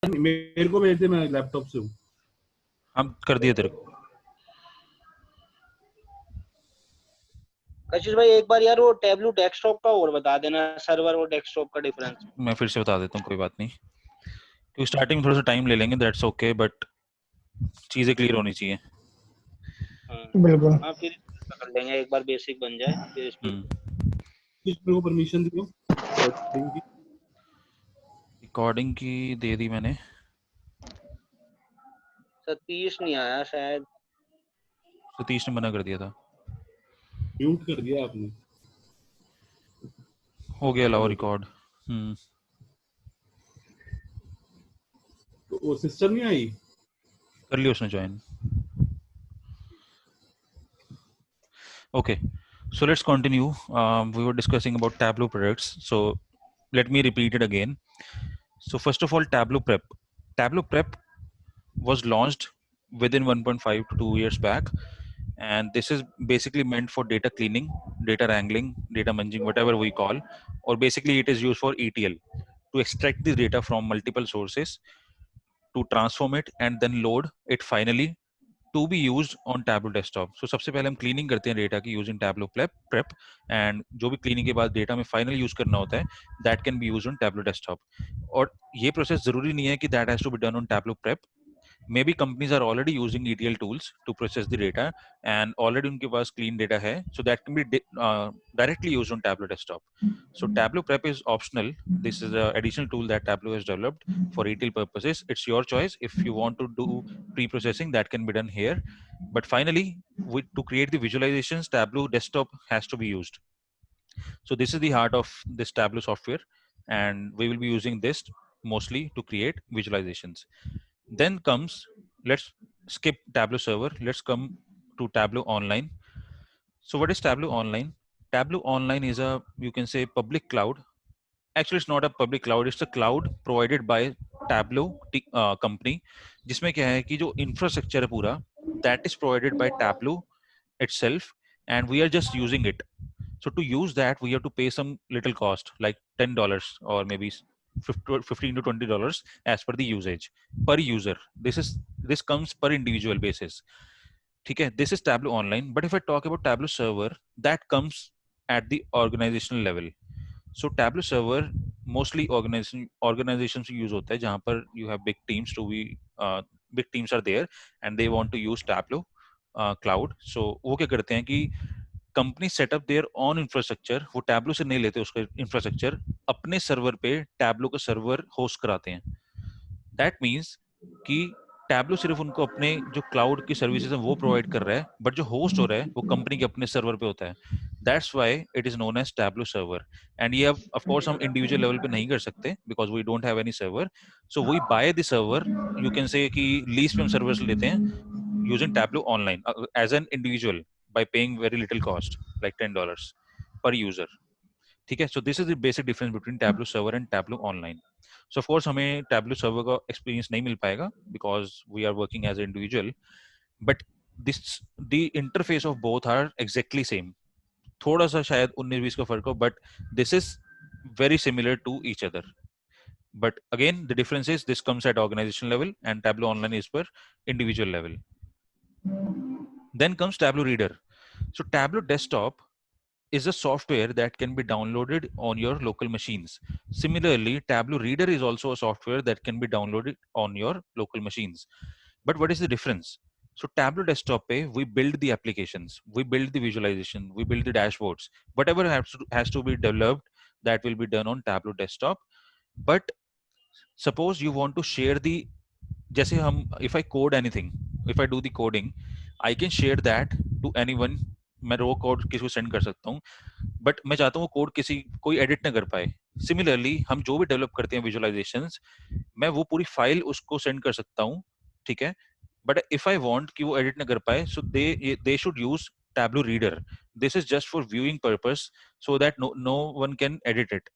मेरे को भेज दे, मैं लैपटॉप से हूँ। हम कर दिए तेरे को। कशिश भाई एक बार यार वो टैबलू डेस्कटॉप का और बता देना, सर्वर और डेस्कटॉप का डिफरेंस। मैं फिर से बता देता हूँ, कोई बात नहीं, क्योंकि स्टार्टिंग में थोड़ा सा टाइम ले लेंगे, दैट्स ओके, बट चीजें क्लियर होनी चाहिए। बिल्कुल। हाँ फिर कर लेंगे, एक बार बेसिक बन जाए फिर इस पे। किसको परमिशन दियो रिकॉर्डिंग की? रिकॉर्डिंग की दे दी मैंने। सतीश नहीं आया शायद। सतीश ने मना कर दिया था। म्यूट कर दिया आपने। हो गया अलाउ रिकॉर्ड। तो वो सिस्टर नहीं आई? कर लिया उसने join. Okay, so let's continue. We were discussing about Tableau products. So let me repeat it again. So first of all, Tableau Prep. Tableau Prep was launched within 1.5 to 2 years back. And this is basically meant for data cleaning, data wrangling, data munging, whatever we call, or basically it is used for ETL to extract the data from multiple sources, to transform it and then load it finally to be used on Tableau desktop. So सबसे पहले हम cleaning करते हैं data की using Tableau prep, and जो भी cleaning के बाद data में final use करना होता है, that can be used on Tableau desktop. और ये process जरूरी नहीं है कि that has to be done on Tableau prep. Maybe companies are already using ETL tools to process the data and already उनके पास clean data है, so that can be directly used on Tableau desktop. So Tableau Prep is optional. This is an additional tool that Tableau has developed for ETL purposes. It's your choice. If you want to do pre-processing, that can be done here. But finally, to create the visualizations, Tableau desktop has to be used. So this is the heart of this Tableau software, and we will be using this mostly to create visualizations. Then comes, let's skip Tableau server. Let's come to Tableau Online. So what is Tableau Online? Tableau Online is a, you can say, public cloud. Actually, it's not a public cloud. It's a cloud provided by Tableau company, जिसमें क्या है कि जो infrastructure है पूरा, that is provided by Tableau itself, and we are just using it. So to use that, we have to pay some little cost, like $10 or maybe 15 to $20 as per the usage per user. This comes per individual basis. Okay, this is Tableau Online. But if I talk about Tableau Server, that comes at the organizational level. So Tableau Server mostly organizations use होता है जहाँ पर you have big teams to be big teams are there and they want to use Tableau cloud. So वो क्या करते हैं कि company setup there on infrastructure, वो टैब्लो से नहीं लेते उसका इंफ्रास्ट्रक्चर, अपने सर्वर पे टैब्लो का सर्वर होस्ट कराते हैं. दैट मींस कि टैब्लो सिर्फ उनको अपने जो क्लाउड की सर्विसेज हैं वो प्रोवाइड कर रहा है, बट जो होस्ट हो रहा है वो कंपनी के अपने सर्वर पे होता है. That's why it is known as Tableau server. And ये अब ऑफ कोर्स हम इंडिविजुअल लेवल पे नहीं कर सकते because we don't have any server. So we buy the server, you can say कि लीज पे हम सर्वर्स लेते हैं using Tableau online as an individual by paying very little cost like $10 per user. ठीक है, so this is the basic difference between Tableau server and Tableau online. So of course हमें Tableau server का experience नहीं मिल पाएगा because we are working as an individual, but this the interface of both are exactly same. थोड़ा सा शायद 19-20 का फर्क हो, but this is very similar to each other. But again the difference is this comes at organization level and Tableau online is per individual level. Then comes Tableau Reader. So Tableau Desktop is a software that can be downloaded on your local machines. Similarly, Tableau Reader is also a software that can be downloaded on your local machines. But what is the difference? So Tableau Desktop we build the applications, we build the visualization, we build the dashboards. Whatever has to be developed, that will be done on Tableau Desktop. But suppose you want to share the, जैसे हम, if I code anything, if I do the coding, I can share that to anyone. मैं रो code किसी को send कर सकता हूँ, but मैं चाहता हूँ वो कोड किसी कोई एडिट ना कर पाए. सिमिलरली हम जो भी डेवलप करते हैं विजुअलाइजेशंस, मैं वो पूरी फाइल उसको सेंड कर सकता हूँ, ठीक है, बट इफ आई वांट कि वो एडिट ना कर पाए, so they should use Tableau Reader. This is just for viewing purpose so that no one can edit it,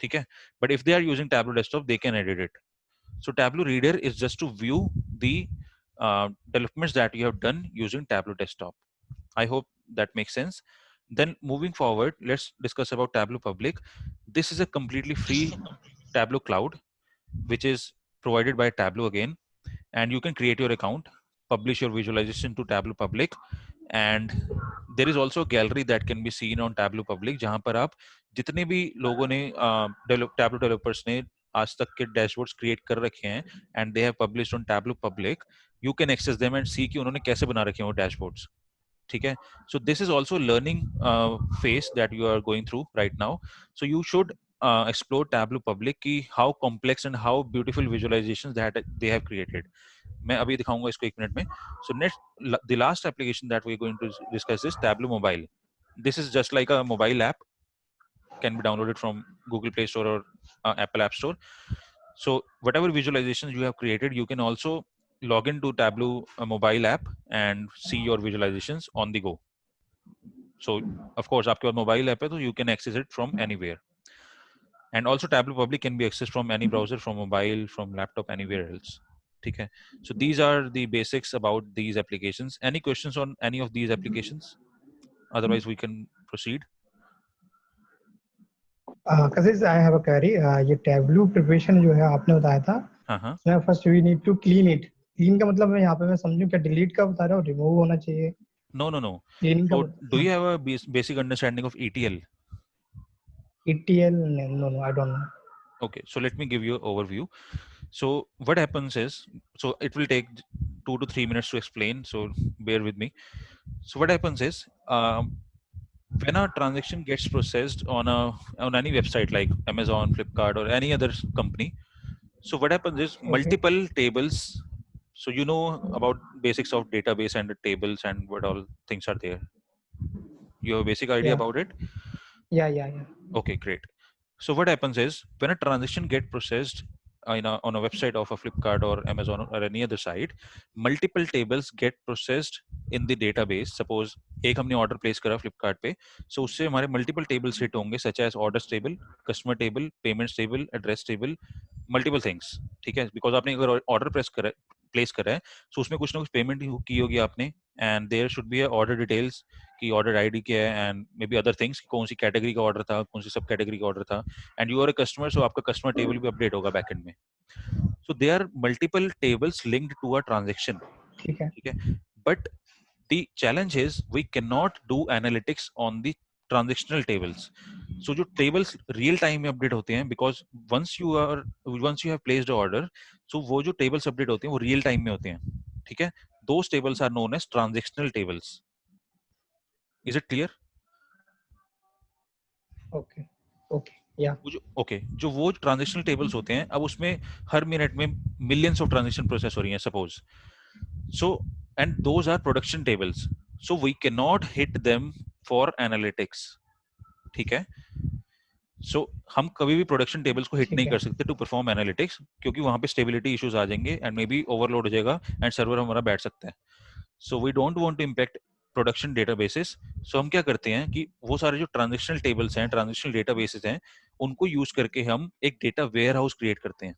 ठीक है, but if they are using Tableau Desktop they can edit it. So Tableau Reader is just to view the developments that you have done using Tableau Desktop. I hope that makes sense. Then moving forward, let's discuss about Tableau Public. This is a completely free Tableau cloud, which is provided by Tableau again, and you can create your account, publish your visualization to Tableau Public, and there is also a gallery that can be seen on Tableau Public, जहां पर आप जितने भी लोगों ने Tableau developers ने आज तक के डैशबोर्ड्स क्रिएट कर रखे हैं and they have published on Tableau Public, you can access them and see कि उन्होंने कैसे बना रखे हैं वो डैशबोर्ड्स. ठीक है. So this is also learning phase that you are going through right now. So you should explore Tableau Public की how complex and how beautiful visualizations that they have created. मैं अभी दिखाऊंगा इसको 1 मिनट में. So next, the last application that we are going to discuss is Tableau Mobile. This is just like a mobile app, can be downloaded from Google Play Store or Apple App Store. So whatever visualizations you have created, you can also log into Tableau mobile app and see your visualizations on the go. So of course आपके पास mobile app है तो you can access it from anywhere. And also Tableau Public can be accessed from any browser, from mobile, from laptop, anywhere else. ठीक है. So these are the basics about these applications. Any questions on any of these applications? Otherwise we can proceed. Kashish, I have a query. ये tableau preparation जो है आपने बताया था, हाँ. उसमें first we need to clean it. Clean का मतलब मैं यहाँ पे मैं समझूं क्या delete का बता रहे हो, remove होना चाहिए? No. Cleaning So का do you have a basic understanding of ETL? ETL? No, I don't know. Okay, so let me give you an overview. So what happens is, so it will take 2 to 3 minutes to explain, so bear with me. So what happens is, when a transaction gets processed on any website like Amazon, Flipkart, or any other company, so what happens is multiple tables. So you know about basics of database and the tables and what all things are there. You have a basic idea about it? Yeah. Okay, great. So what happens is, when a transaction get processed on a website of a Flipkart or Amazon or any other site, multiple tables get processed in the database. Suppose एक हमने order place करा Flipkart पे, so उससे हमारे multiple tables hit होंगे, such as orders table, customer table, payments table, address table, multiple things. ठीक है. Because आपने अगर order place करा है, so उसमें कुछ ना कुछ payment की होगी आपने, and there should be a order details कि ऑर्डर आईडी क्या है, and may be other things, कौन सी कैटेगरी का ऑर्डर था, कौन सी सब कैटेगरी का ऑर्डर था, and you are a customer, सो आपका कस्टमर टेबल भी अपडेट होगा बैकएंड में. So they are multiple tables linked to a transaction. ठीक है. But the challenge is we can not do analytics on the transactional tables. सो जो tables real time में अपडेट होते हैं, because once you have placed order, सो वो जो टेबल्स अपडेट होते हैं वो रियल टाइम में होते हैं. ठीक है. Those tables are known as transactional tables. Is it clear? Okay. Yeah. जो वो ट्रांजैक्शनल टेबल्स होते हैं, अब उसमें हर मिनट में मिलियंस ऑफ ट्रांजैक्शन प्रोसेस हो रही हैं suppose. So and those are production tables, so we can not hit them for analytics. ठीक है. सो हम कभी भी प्रोडक्शन टेबल्स को हिट नहीं कर सकते टू परफॉर्म एनालिटिक्स, क्योंकि वहां पे स्टेबिलिटी इश्यूज आ जाएंगे एंड मे बी ओवरलोड हो जाएगा एंड सर्वर हमारा बैठ सकता है. So we don't want to impact production databases. सो हम क्या करते हैं कि वो सारे जो ट्रांजैक्शनल टेबल्स हैं, ट्रांजैक्शनल डेटाबेसेस हैं, उनको यूज करके हम एक डेटा वेयर हाउस क्रिएट करते हैं.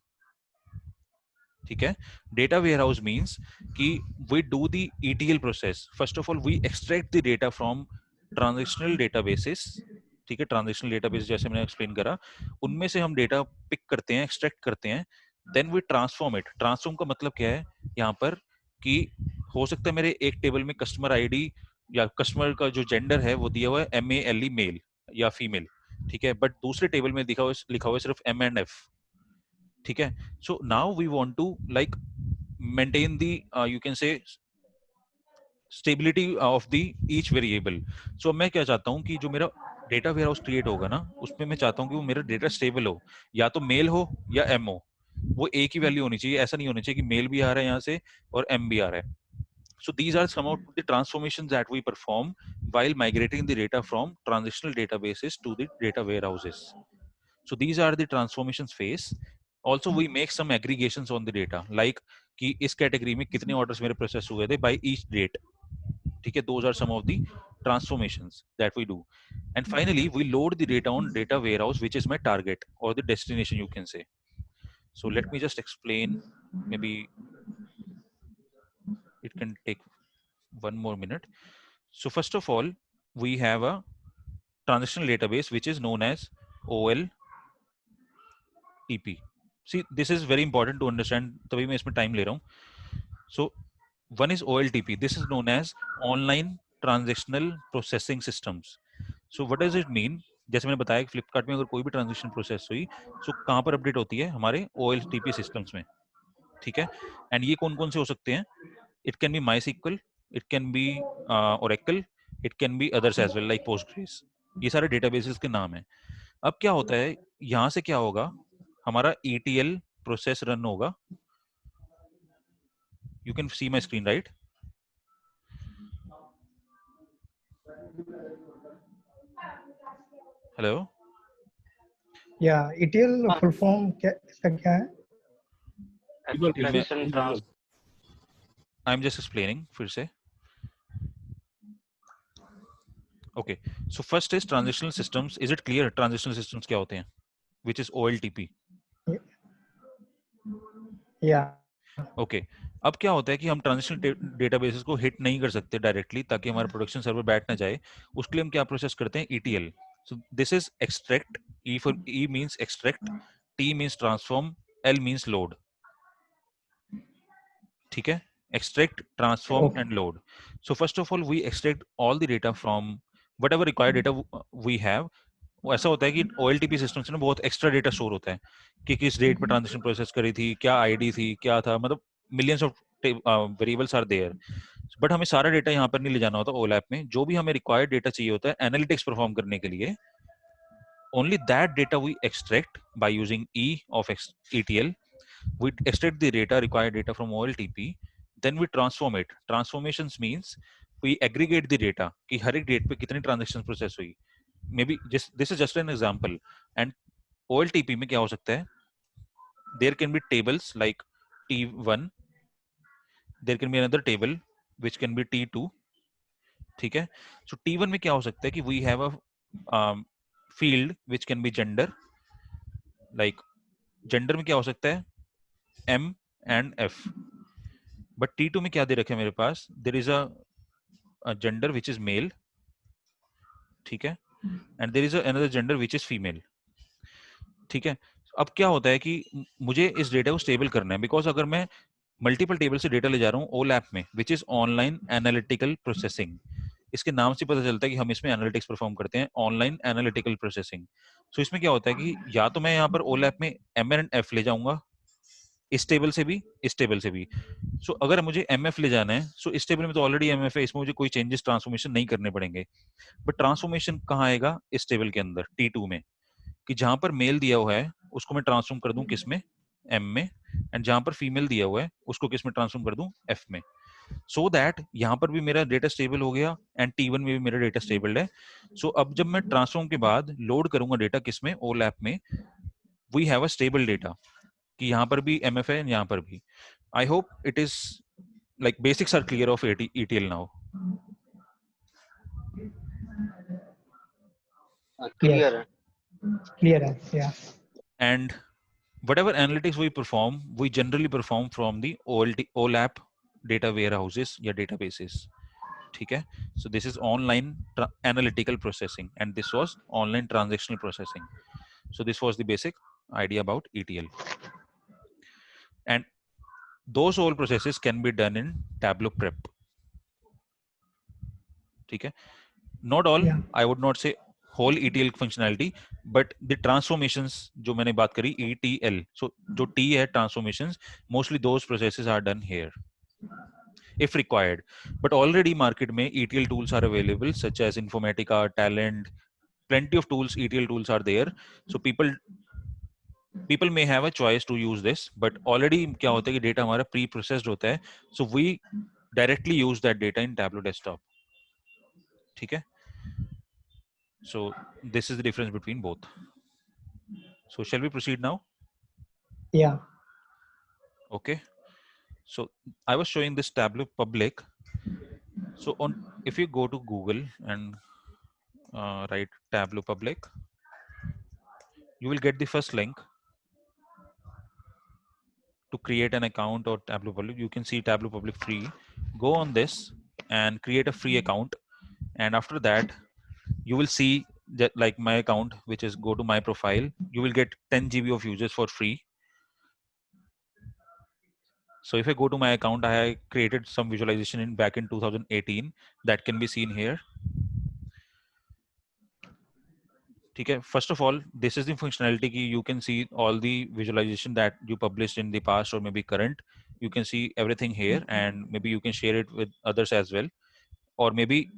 ठीक है. डेटा वेयर हाउस मीन्स कि we do the ETL process. First of all we extract the data from transactional databases. ठीक है. ट्रांजैक्शनल डेटाबेस जैसे मैंने एक्सप्लेन करा, उनमें से हम डेटा पिक करते हैं, एक्सट्रैक्ट करते हैं, then we transform it. Transform का मतलब क्या है यहाँ पर, कि हो सकता है मेरे एक टेबल में कस्टमर आईडी या कस्टमर का जो जेंडर है वो दिया हुआ है MALE मेल या फीमेल. ठीक है. बट दूसरे टेबल में लिखा हुआ है सिर्फ M&F. ठीक है. So now we want to like maintain the you can say stability of the each variable. सो मैं क्या चाहता हूँ कि जो मेरा डेटा वेयर हाउस क्रिएट होगा ना, उसमें मैं चाहता हूँ कि वो मेरा डेटा स्टेबल हो, या तो मेल हो या M हो, वो एक ही वैल्यू होनी चाहिए. ऐसा नहीं होना चाहिए कि मेल भी आ रहा है यहाँ से और M भी आ रहा है. So these are some of the transformations that we perform while migrating the data from transactional databases to the data warehouses. So these are the transformations phase. Also we make some aggregations on the data, like कि इस category में कितने orders मेरे process हुए थे by each date. ठीक है. Those are some of the transformations that we do. And finally we load the data on data warehouse, which is my target or the destination, you can say. So let me just explain. Maybe it can take one more minute. So first of all, we have a transactional database which is known as OLTP. See, this is very important to understand. तभी मैं इसमें time ले रहा हूँ. So one is OLTP. This is known as Online Transactional Processing Systems. So what does it mean? जैसे मैंने बताया कि फ्लिपकार्ट में अगर कोई भी ट्रांजेक्शन प्रोसेस हुई, so कहाँ पर अपडेट होती है? हमारे OLTP सिस्टम्स में. ठीक है. एंड ये कौन कौन से हो सकते हैं? It can be MySQL, it can be Oracle, it can be others as well like Postgres. ये सारे डेटाबेसेस के नाम हैं. अब क्या होता है, यहाँ से क्या होगा, हमारा ETL प्रोसेस रन होगा. You can see my screen, right? Hello? या ETL फुल फॉर्म क्या इसका क्या है? Extraction trans I'm just explaining फिर से. Okay, so first is transitional systems. Is it clear transitional systems क्या होते हैं? Which is OLTP. या Okay. अब क्या होता है कि हम ट्रांजिशनल डेटाबेसेस को हिट नहीं कर सकते डायरेक्टली ताकि हमारा प्रोडक्शन सर्वर बैठ ना जाए. उसके लिए हम क्या प्रोसेस करते हैं? ETL. So this is extract. E means extract, T means transform, L means load. ठीक है. Extract, transform Okay. and load. So first of all we extract all the data from whatever required data we have. वो ऐसा होता है कि OLTP system से ना बहुत एक्स्ट्रा डेटा स्टोर होता है कि किस डेट पे ट्रांजेक्शन प्रोसेस करी थी, क्या आईडी थी, क्या था, मतलब millions of variables are there. But हमें सारा डेटा यहाँ पर नहीं ले जाना होता OLAP में. जो भी हमें रिक्वायर्ड डेटा चाहिए होता है एनालिटिक्स परफॉर्म करने के लिए, only that data we extract by using E of ETL. We extract the data, required data from OLTP, then we transform it. Transformations means we aggregate the data कि हर एक date पे कितनी transaction process हुई. Maybe just this is just an example. And OLTP में क्या हो सकता है? There can be tables like T1. There can be another table which can be T2. ठीक है. So T1 में क्या हो सकता है कि we have a field which can be gender. Like gender में क्या हो सकता है? M and F. But T2 में क्या दे रखे हैं मेरे पास? There is a gender which is male. ठीक है. And there is another gender which is female. ठीक है. अब क्या होता है कि मुझे इस डेटा को स्टेबल करना है, बिकॉज अगर मैं मल्टीपल टेबल से डेटा ले जा रहा हूँ OLAP में, which is online analytical processing. इसके नाम से पता चलता है कि हम इसमें एनालिटिक्स परफॉर्म करते हैं, ऑनलाइन एनालिटिकल प्रोसेसिंग. सो इसमें क्या होता है कि या तो मैं यहाँ पर OLAP में M and F ले जाऊंगा, इस टेबल से भी, इस टेबल से भी. सो अगर मुझे MF ले जाना है, सो इस टेबल में तो ऑलरेडी MF है, इसमें मुझे कोई चेंजेस ट्रांसफॉर्मेशन नहीं करने पड़ेंगे. बट ट्रांसफॉर्मेशन कहाँ आएगा? इस टेबल के अंदर T2 में, कि जहां पर मेल दिया हुआ है उसको मैं ट्रांसफॉर्म कर दूं किस में? M में. एंड जहां पर फीमेल दिया हुआ है उसको किस में ट्रांसफॉर्म कर दूं? F में. सो दैट यहां पर भी मेरा डेटा स्टेबल हो गया एंड T1 में भी मेरा डेटा स्टेबल है. सो अब जब मैं ट्रांसफॉर्म के बाद लोड करूंगा डेटा किस में? OLAP में, we have a stable data कि यहाँ पर भी MF है, यहाँ पर भी. I hope it is like basics are clear of ETL now. clear है. क्लियर है. या And whatever analytics we perform, we generally perform from the OLAP data warehouses या databases. ठीक है. So this is online analytical processing and this was online transactional processing. So this was the basic idea about ETL. And those all processes can be done in Tableau Prep. ठीक है. Not all, Yeah. I would not say whole ETL functionality, but the transformations जो मैंने बात करी ETL, so जो T है transformations, mostly those processes are done here if required. But already market में ETL tools are available such as Informatica, Talent, plenty of tools, ETL tools are there. So people may have a choice to use this, but already क्या होता है कि data हमारा pre-processed होता है, so we directly use that data in Tableau desktop. ठीक है. So this is the difference between both. So shall we proceed now? या Okay. So I was showing this Tableau public. So if you go to Google and write Tableau public, you will get the first link to create an account or Tableau public. You can see Tableau public free. Go on this and create a free account. And after that, you will see that like my account, which is go to my profile, you will get 10 GB of users for free. So if I go to my account, I created some visualization back in 2018 that can be seen here. Okay, first of all, this is the functionality ki you can see all the visualization that you published in the past or maybe current. You can see everything here, and maybe you can share it with others as well. Or maybe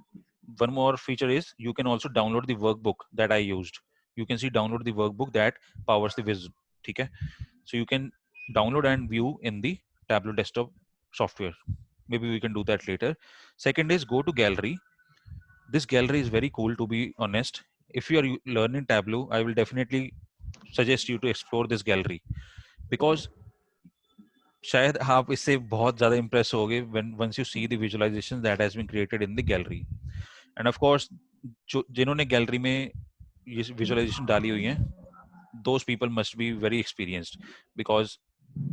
one more feature is you can also download the workbook that I used. You can see download the workbook that powers the Viz. Okay, so you can download and view in the Tableau desktop software. Maybe we can do that later. Second is go to gallery. This gallery is very cool, to be honest. If you are learning Tableau, I will definitely suggest you to explore this gallery, because शायद आप इससे बहुत ज़्यादा impress होगे when once you see the visualization that has been created in the gallery. And of course, जिन्होंने gallery में ये visualization डाली हुई हैं, those people must be very experienced, because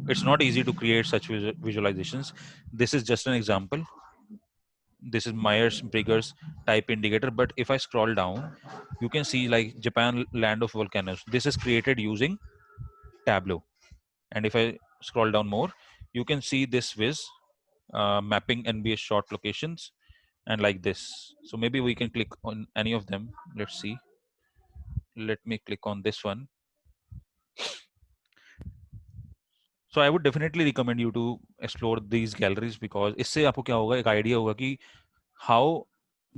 it's not easy to create such visualizations. This is just an example. This is Myers-Briggs type indicator, but if I scroll down, you can see like Japan, land of volcanoes. This is created using Tableau. And if I scroll down more, you can see this Viz mapping NBA shot locations and like this. So maybe we can click on any of them. Let's see. Let me click on this one. So I would definitely recommend you to explore these galleries, because इससे आपको क्या होगा, एक idea होगा कि how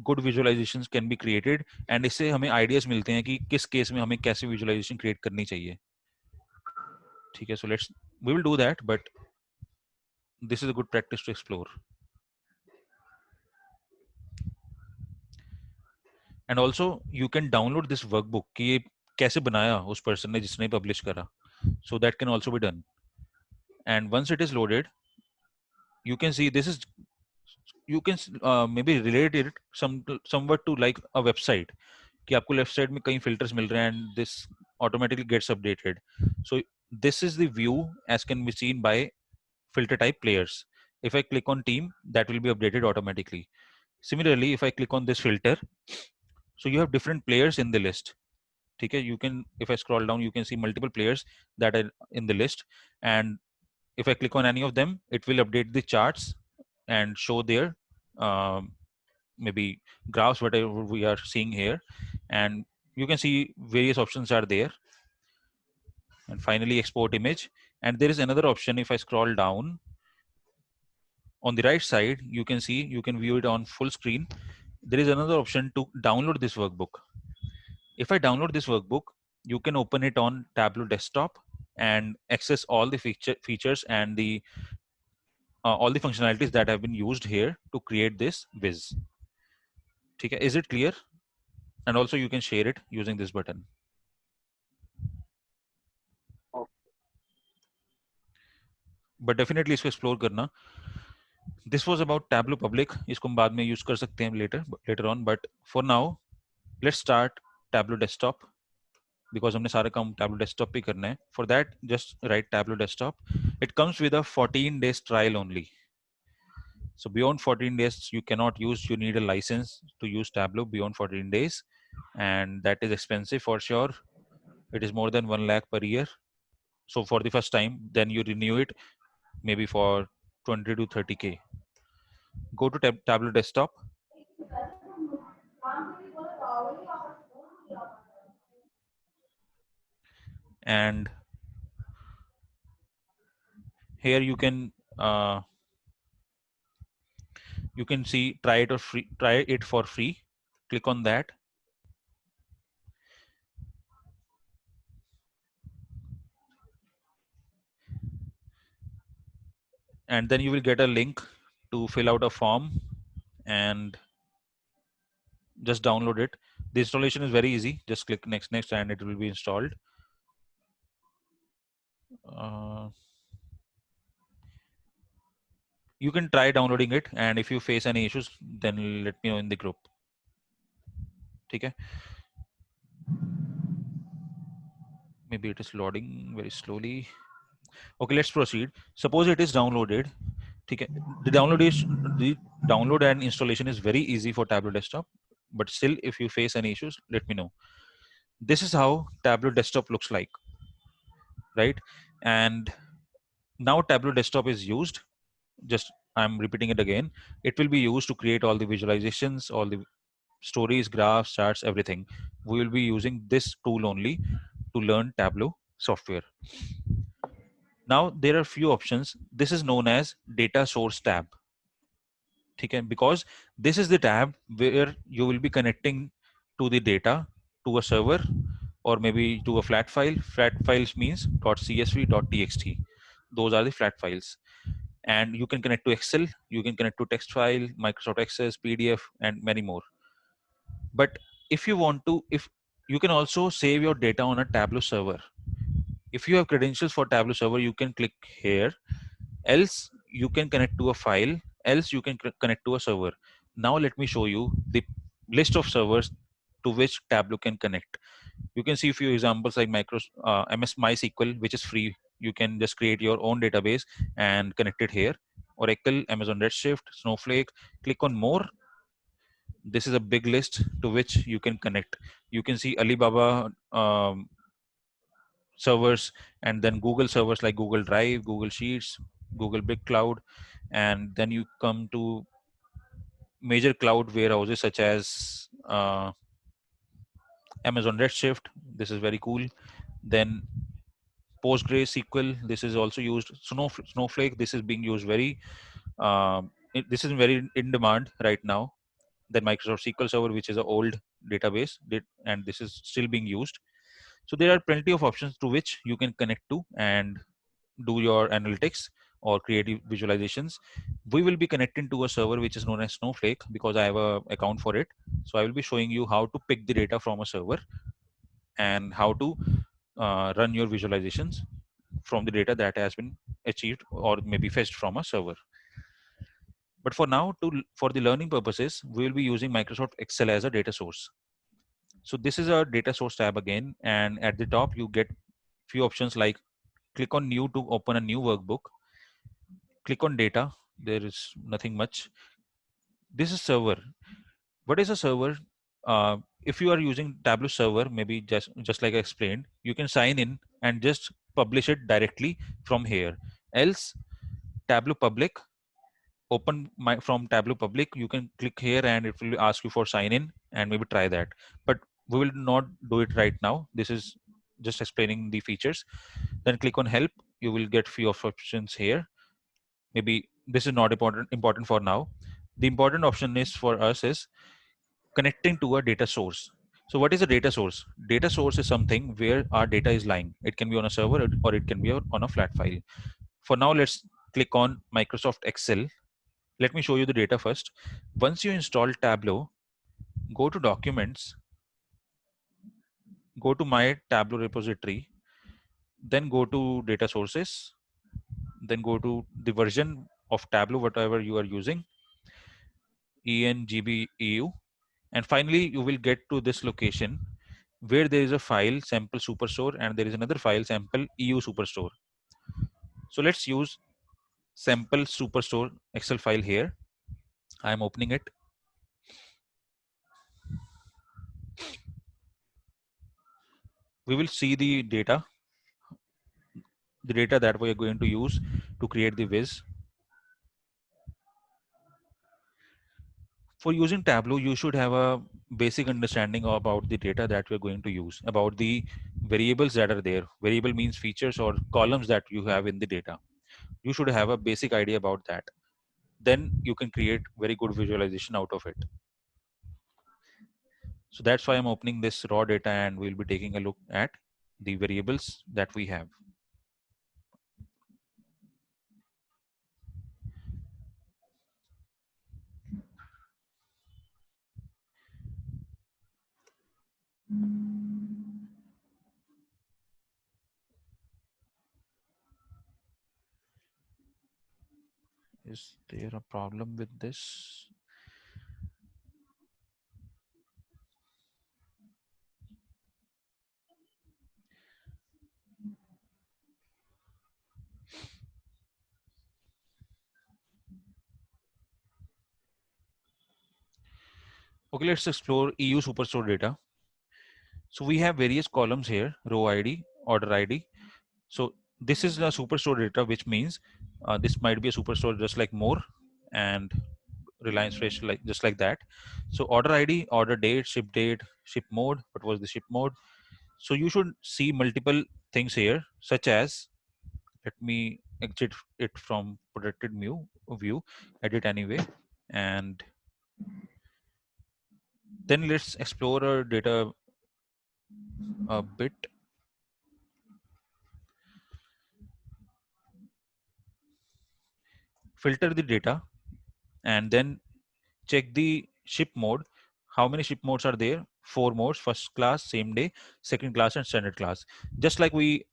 good visualizations can be created, and इससे हमें ideas मिलते हैं कि किस case में हमें कैसे visualization create करनी चाहिए. ठीक है, so we will do that, but this is a good practice to explore. And also you can download this workbook कि ये कैसे बनाया उस person ने जिसने publish करा. So that can also be done. And once it is loaded, you can see this is, you can maybe relate it somewhat to like a website कि आपको left side में कई filters मिल रहे हैं, and this automatically gets updated. So this is the view as can be seen by filter type players. If I click on team, that will be updated automatically. Similarly, if I click on this filter, so you have different players in the list. Okay, you can, if I scroll down, you can see multiple players that are in the list, and if I click on any of them, it will update the charts and show their maybe graphs, whatever we are seeing here, and you can see various options are there. And finally, export image. And there is another option. If I scroll down on the right side, you can see you can view it on full screen. There is another option to download this workbook. If I download this workbook, you can open it on Tableau desktop and access all the features and the all the functionalities that have been used here to create this Viz. Okay, is it clear? And also you can share it using this button. But definitely इसको explore करना. This was about Tableau Public. इसको हम बाद में use कर सकते हैं later on. But for now, let's start Tableau Desktop, because हमने सारा काम Tableau Desktop पे करना है. For that, just write Tableau Desktop. It comes with a 14 days trial only. So beyond 14 days, you cannot use, you need a license to use Tableau beyond 14 days. And that is expensive for sure. It is more than 1 lakh per year. So for the first time, then you renew it maybe for 20 to 30K. Go to Tableau Desktop. And here you can see try it for free. Click on that. And then you will get a link to fill out a form and just download it. The installation is very easy. Just click next and it will be installed. You can try downloading it, and if you face any issues, then let me know in the group. Okay. Maybe it is loading very slowly. Okay, let's proceed. Suppose it is downloaded. Okay. The download and installation is very easy for Tableau Desktop, but still, if you face any issues, let me know. This is how Tableau Desktop looks like, right? And Now Tableau Desktop is used. Just I'm repeating it again. It will be used to create all the visualizations, all the stories, graphs, charts, everything. We will be using this tool only to learn Tableau software. Now there are few options. This is known as data source tab. Okay, because this is the tab where you will be connecting to the data to a server or maybe to a flat file. Flat files means .csv, .txt. Those are the flat files. And you can connect to Excel, you can connect to text file, Microsoft Access, PDF, and many more. But if you want to, if you can also save your data on a Tableau server. If you have credentials for Tableau server, you can click here. Else you can connect to a file. Else you can connect to a server. Now let me show you the list of servers to which Tableau can connect. You can see a few examples like MS MySQL, which is free. You can just create your own database and connect it here. Oracle, Amazon Redshift, Snowflake. Click on more. This is a big list to which you can connect. You can see Alibaba servers, and then Google servers like Google Drive, Google Sheets, Google Big Cloud, and then you come to major cloud warehouses such as Amazon Redshift. This is very cool. Then PostgreSQL. This is also used. Snowflake. This is being used very. This is very in demand right now. Then Microsoft SQL Server, which is an old database, and this is still being used. So there are plenty of options to which you can connect to and do your analytics or creative visualizations. We will be connecting to a server which is known as Snowflake because I have an account for it. So I will be showing you how to pick the data from a server and how to run your visualizations from the data that has been achieved or maybe fetched from a server. But for now, for the learning purposes, we will be using Microsoft Excel as a data source. So this is a data source tab again, and at the top you get few options like click on new to open a new workbook. Click on data. There is nothing much. This is server. What is a server? If you are using Tableau server, maybe just like I explained, you can sign in and just publish it directly from here. Else, Tableau public, from Tableau public, you can click here and it will ask you for sign in and maybe try that. But we will not do it right now. This is just explaining the features. Then click on help. You will get few of options here. Maybe this is not important for now. The important option is for us is connecting to a data source. So what is a data source? Data source is something where our data is lying. It can be on a server or it can be on a flat file. For now, let's click on Microsoft Excel. Let me show you the data first. Once you install Tableau, go to Documents, go to My Tableau repository, then go to Data Sources, then go to the version of Tableau, whatever you are using, ENGBEU, and finally you will get to this location where there is a file sample superstore and there is another file sample EU superstore. So let's use sample superstore Excel file here. I am opening it. We will see the data that we are going to use to create the viz. For using Tableau, you should have a basic understanding about the data that we're going to use, about the variables that are there. Variable means features or columns that you have in the data. You should have a basic idea about that. Then you can create very good visualization out of it. So that's why I'm opening this raw data and we'll be taking a look at the variables that we have. Is there a problem with this? Okay, let's explore EU Superstore data. So we have various columns here, row ID, order ID. So this is a superstore data, which means this might be a superstore just like More and Reliance Fresh, like just like that. So order ID, order date, ship mode. What was the ship mode? So you should see multiple things here, such as, let me exit it from protected view, edit anyway, and then let's explore our data a bit. Filter the data and then check the ship mode. How many ship modes are there? 4 modes: first class, same day, second class, and standard class. Just like we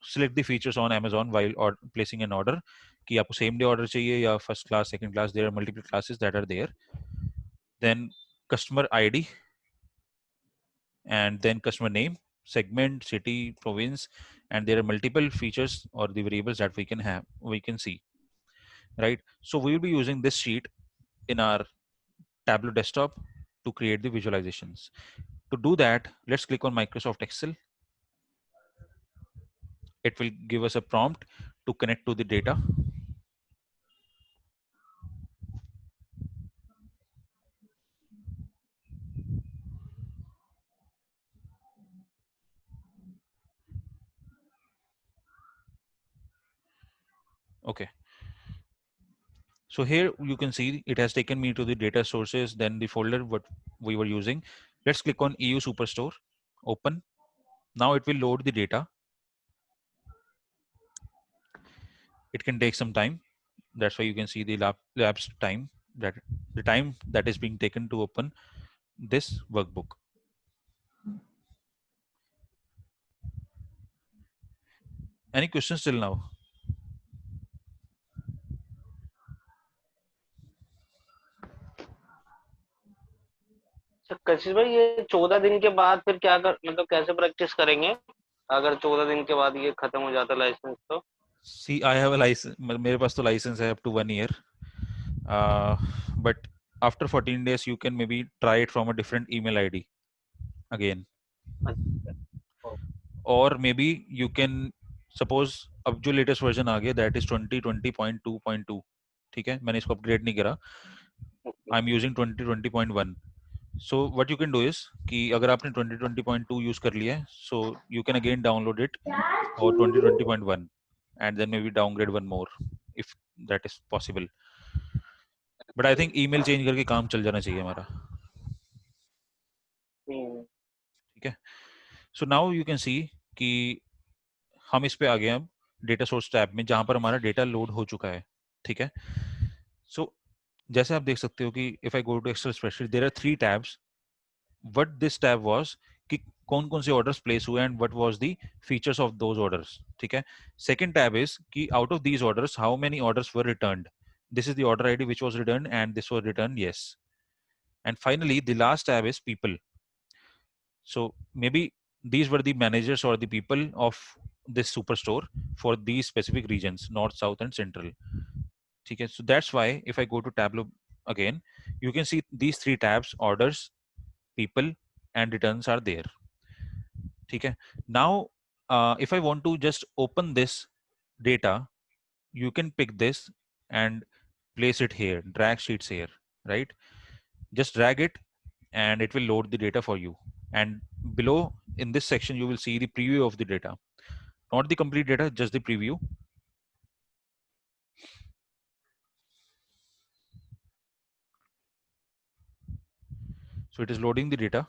select the features on Amazon while or placing an order, कि आपको same day order चाहिए या first class, second class. There are multiple classes that are there. Then customer ID, and then customer name, segment, city, province, and there are multiple features or the variables that we can see, right? So we will be using this sheet in our Tableau desktop to create the visualizations. To do that, let's click on Microsoft Excel. It will give us a prompt to connect to the data. Okay. So here you can see it has taken me to the data sources, then the folder what we were using. Let's click on EU Superstore, open. Now it will load the data. It can take some time. That's why you can see the lapse time, that the time that is being taken to open this workbook. Any questions till now? अच्छा कशिश भाई, ये 14 दिन के बाद फिर क्या कर, मतलब कैसे प्रैक्टिस करेंगे अगर 14 दिन के बाद ये खत्म हो जाता लाइसेंस तो? See, I have a license. मेरे पास तो license है up to 1 year. But after 14 days, you can maybe try it from a different email ID again. Or maybe you can suppose अब जो latest version आ गया that is 2020.2.2. ठीक है, मैंने इसको upgrade नहीं करा. I'm using 2020.1. So what you can do is कि अगर आपने 2020.2 use कर लिया है, so you can again download it or 2020.1 and then maybe downgrade one more if that is possible. But I think email change करके काम चल जाना चाहिए हमारा. ठीक है. So now you can see कि हम इस पे आ गए अब डेटा सोर्स टैब में, जहां पर हमारा डेटा लोड हो चुका है. ठीक है. सो जैसे आप देख सकते हो कि if I go to Excel spreadsheet, there are 3 tabs. What this tab was कि कौन कौन से ऑर्डर्स प्लेस हुए and what was the features of those orders. ठीक है. सेकंड टैब इज कि out of these orders how many orders were returned. This is the order ID which was returned and this was returned yes. And finally the last tab is people. So maybe these were the managers or the people of this superstore for these specific regions, north, south, and central. Okay, so that's why if I go to Tableau again, you can see these 3 tabs: orders, people, and returns are there. Okay, now if I want to just open this data, you can pick this and place it here, drag sheets here, right? Just drag it and it will load the data for you. And below in this section, you will see the preview of the data, not the complete data, just the preview. So it is loading the data.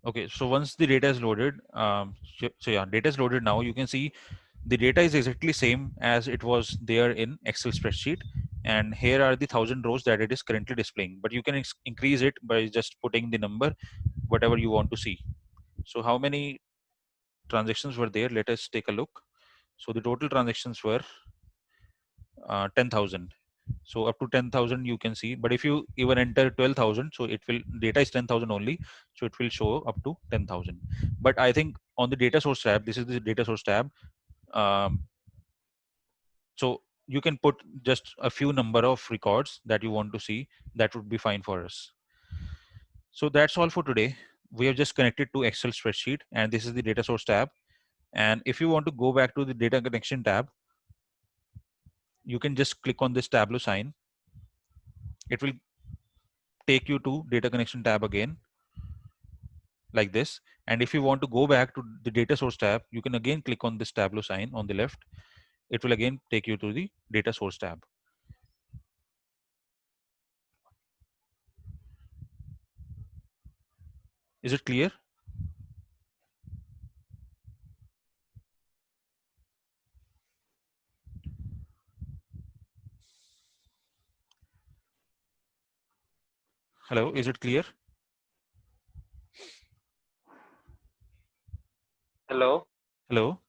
Okay, so once the data is loaded, so yeah, data is loaded now. You can see the data is exactly same as it was there in Excel spreadsheet. And here are the 1,000 rows that it is currently displaying. But you can increase it by just putting the number, whatever you want to see. So how many transactions were there? Let us take a look. So the total transactions were 10,000. So up to 10,000 you can see, but if you even enter 12,000, so it will, data is 10,000 only, so it will show up to 10,000. But I think on the data source tab, this is the data source tab. So you can put just a few number of records that you want to see. That would be fine for us. So that's all for today. We have just connected to Excel spreadsheet, and this is the data source tab. And if you want to go back to the data connection tab, you can just click on this Tableau sign. It will take you to data connection tab again, like this. And if you want to go back to the data source tab, you can again click on this Tableau sign on the left. It will again take you to the data source tab. Is it clear? Hello, is it clear? Hello. Hello.